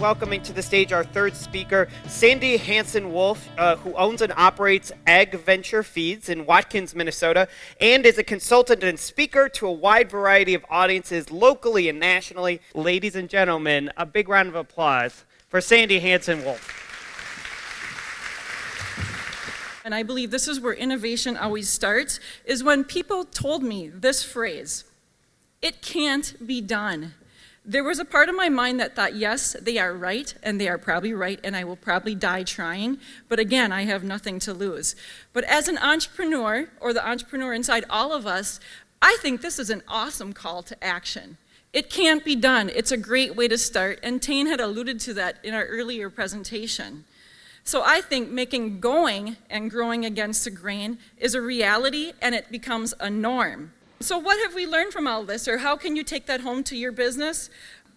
welcoming to the stage our third speaker, Sandy Hansen Wolff, who owns and operates Ag Venture Feeds in Watkins, Minnesota, and is a consultant and speaker to a wide variety of audiences locally and nationally. Ladies and gentlemen, a big round of applause for Sandy Hansen Wolff. And I believe this is where innovation always starts, is when people told me this phrase, "It can't be done." There was a part of my mind that thought, yes, they are right, and they are probably right, and I will probably die trying, but again, I have nothing to lose. But as an entrepreneur, or the entrepreneur inside all of us, I think this is an awesome call to action. It can't be done. It's a great way to start, and Tane had alluded to that in our earlier presentation. So I think making going and growing against the grain is a reality, and it becomes a norm. So what have we learned from all this, or how can you take that home to your business?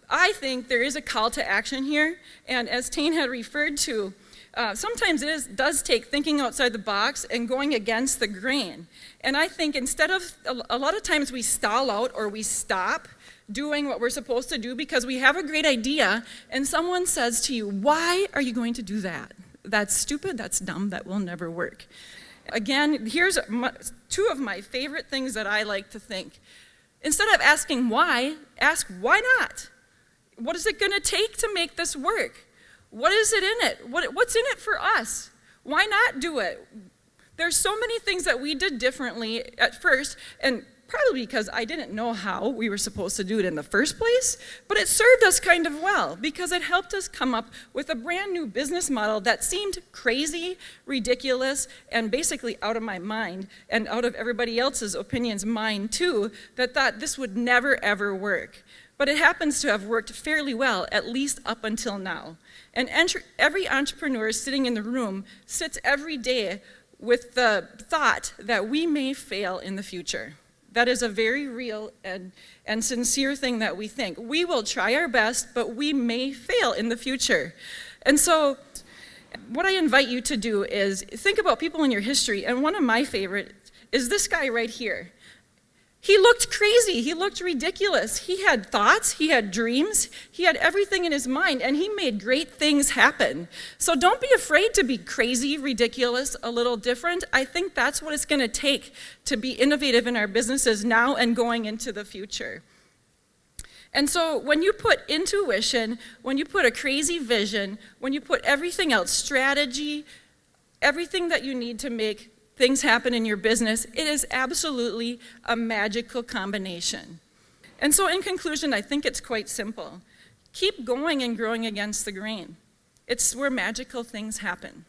I think there is a call to action here, and as Tane had referred to, sometimes does take thinking outside the box and going against the grain. And I think instead of, a lot of times we stall out or we stop doing what we're supposed to do because we have a great idea, and someone says to you, "Why are you going to do that? That's stupid, that's dumb, that will never work." Again, here's two of my favorite things that I like to think. Instead of asking why, ask why not? What is it going to take to make this work? What is it in it? What's in it for us? Why not do it? There's so many things that we did differently at first, and probably because I didn't know how we were supposed to do it in the first place, but it served us kind of well because it helped us come up with a brand new business model that seemed crazy, ridiculous, and basically out of my mind and out of everybody else's opinions, mine too, that thought this would never ever work. But it happens to have worked fairly well, at least up until now. And every entrepreneur sitting in the room sits every day with the thought that we may fail in the future. That is a very real and sincere thing that we think. We will try our best, but we may fail in the future. And so what I invite you to do is think about people in your history, and one of my favorites is this guy right here. He looked crazy, he looked ridiculous. He had thoughts, he had dreams, he had everything in his mind, and he made great things happen. So don't be afraid to be crazy, ridiculous, a little different. I think that's what it's going to take to be innovative in our businesses now and going into the future. And so when you put intuition, when you put a crazy vision, when you put everything else, strategy, everything that you need to make things happen in your business, it is absolutely a magical combination. And so in conclusion, I think it's quite simple. Keep going and growing against the grain. It's where magical things happen.